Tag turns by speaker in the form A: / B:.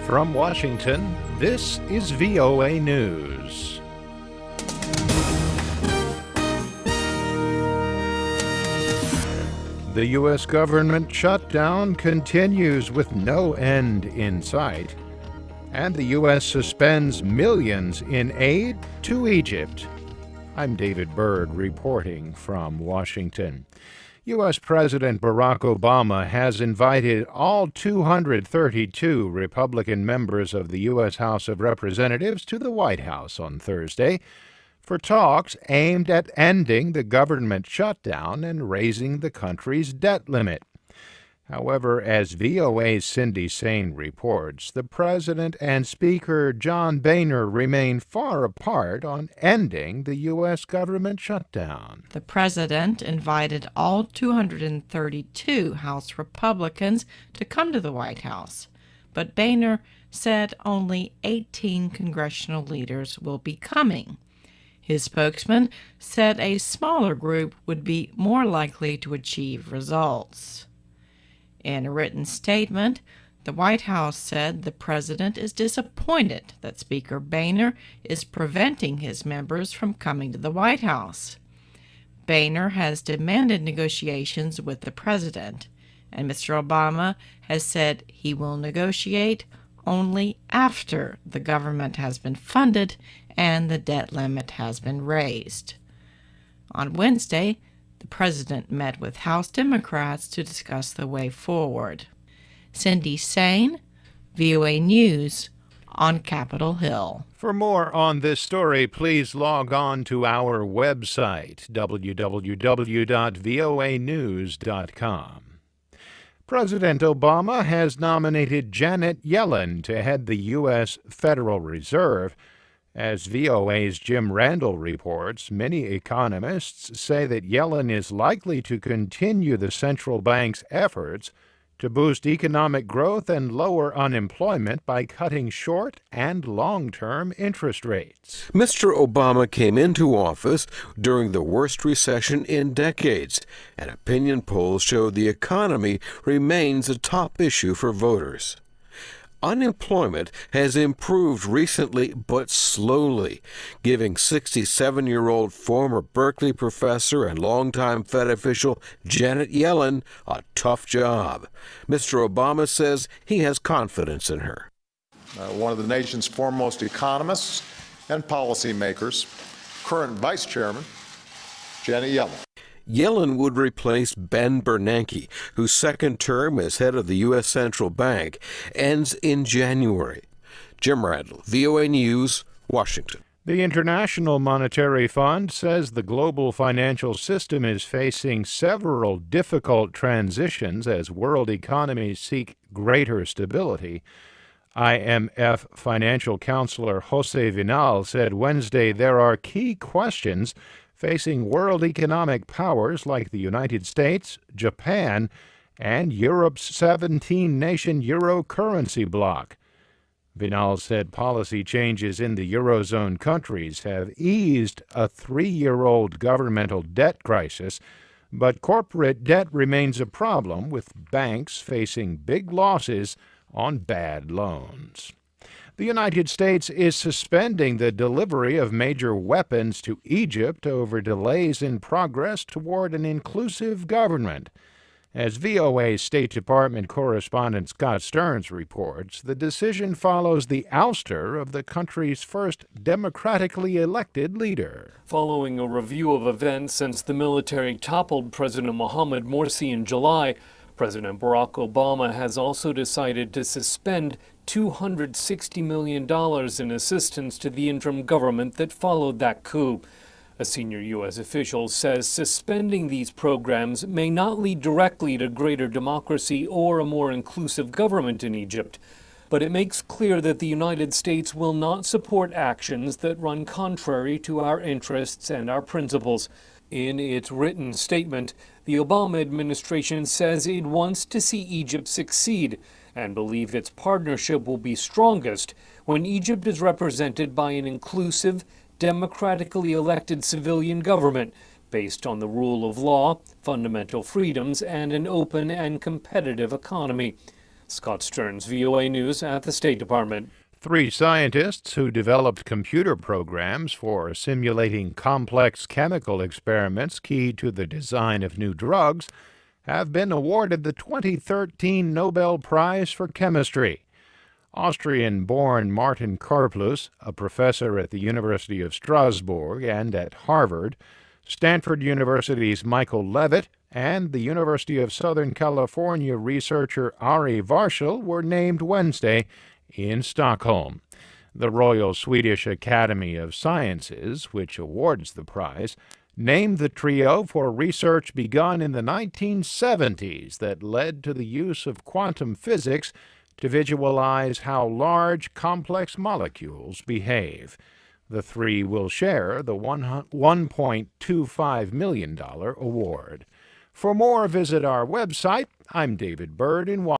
A: From Washington, this is VOA News. The U.S. government shutdown continues with no end in sight, and the U.S. suspends millions in aid to Egypt. I'm David Byrd reporting from Washington. U.S. President Barack Obama has invited all 232 Republican members of the U.S. House of Representatives to the White House on Thursday for talks aimed at ending the government shutdown and raising the country's debt limit. However, as VOA's Cindy Saine reports, the President and Speaker John Boehner remain far apart on ending the U.S. government shutdown.
B: The President invited all 232 House Republicans to come to the White House, but Boehner said only 18 congressional leaders will be coming. His spokesman said a smaller group would be more likely to achieve results. In a written statement, the White House said the President is disappointed that Speaker Boehner is preventing his members from coming to the White House. Boehner has demanded negotiations with the President, and Mr. Obama has said he will negotiate only after the government has been funded and the debt limit has been raised. On Wednesday, the President met with House Democrats to discuss the way forward. Cindy Saine, VOA News, on Capitol Hill.
A: For more on this story, please log on to our website, www.voanews.com. President Obama has nominated Janet Yellen to head the U.S. Federal Reserve. As VOA's Jim Randall reports, many economists say that Yellen is likely to continue the central bank's efforts to boost economic growth and lower unemployment by cutting short- and long-term interest rates.
C: Mr. Obama came into office during the worst recession in decades, and opinion polls show the economy remains a top issue for voters. Unemployment has improved recently, but slowly, giving 67-year-old former Berkeley professor and longtime Fed official Janet Yellen a tough job. Mr. Obama says he has confidence in her.
D: One of the nation's foremost economists and policymakers, current Vice Chairman, Janet Yellen.
C: Yellen would replace Ben Bernanke, whose second term as head of the U.S. Central Bank ends in January. Jim Randall, VOA News, Washington.
A: The International Monetary Fund says the global financial system is facing several difficult transitions as world economies seek greater stability. IMF financial counselor Jose Vinal said Wednesday there are key questions facing world economic powers like the United States, Japan, and Europe's 17-nation euro currency bloc. Vinal said policy changes in the Eurozone countries have eased a 3-year-old governmental debt crisis, but corporate debt remains a problem, with banks facing big losses on bad loans. The United States is suspending the delivery of major weapons to Egypt over delays in progress toward an inclusive government. As VOA State Department correspondent Scott Stearns reports, the decision follows the ouster of the country's first democratically elected leader.
E: Following a review of events since the military toppled President Mohamed Morsi in July, President Barack Obama has also decided to suspend $260 million in assistance to the interim government that followed that coup. A senior U.S. official says suspending these programs may not lead directly to greater democracy or a more inclusive government in Egypt, but it makes clear that the United States will not support actions that run contrary to our interests and our principles. In its written statement, the Obama administration says it wants to see Egypt succeed and believe its partnership will be strongest when Egypt is represented by an inclusive, democratically elected civilian government based on the rule of law, fundamental freedoms, and an open and competitive economy. Scott Stearns, VOA News at the State Department.
A: 3 scientists who developed computer programs for simulating complex chemical experiments key to the design of new drugs have been awarded the 2013 Nobel Prize for Chemistry. Austrian-born Martin Karplus, a professor at the University of Strasbourg and at Harvard, Stanford University's Michael Levitt, and the University of Southern California researcher Ari Varshel were named Wednesday in Stockholm. The Royal Swedish Academy of Sciences, which awards the prize, named the trio for research begun in the 1970s that led to the use of quantum physics to visualize how large, complex molecules behave. The 3 will share the $1.25 million award. For more, visit our website. I'm David Byrd in Washington.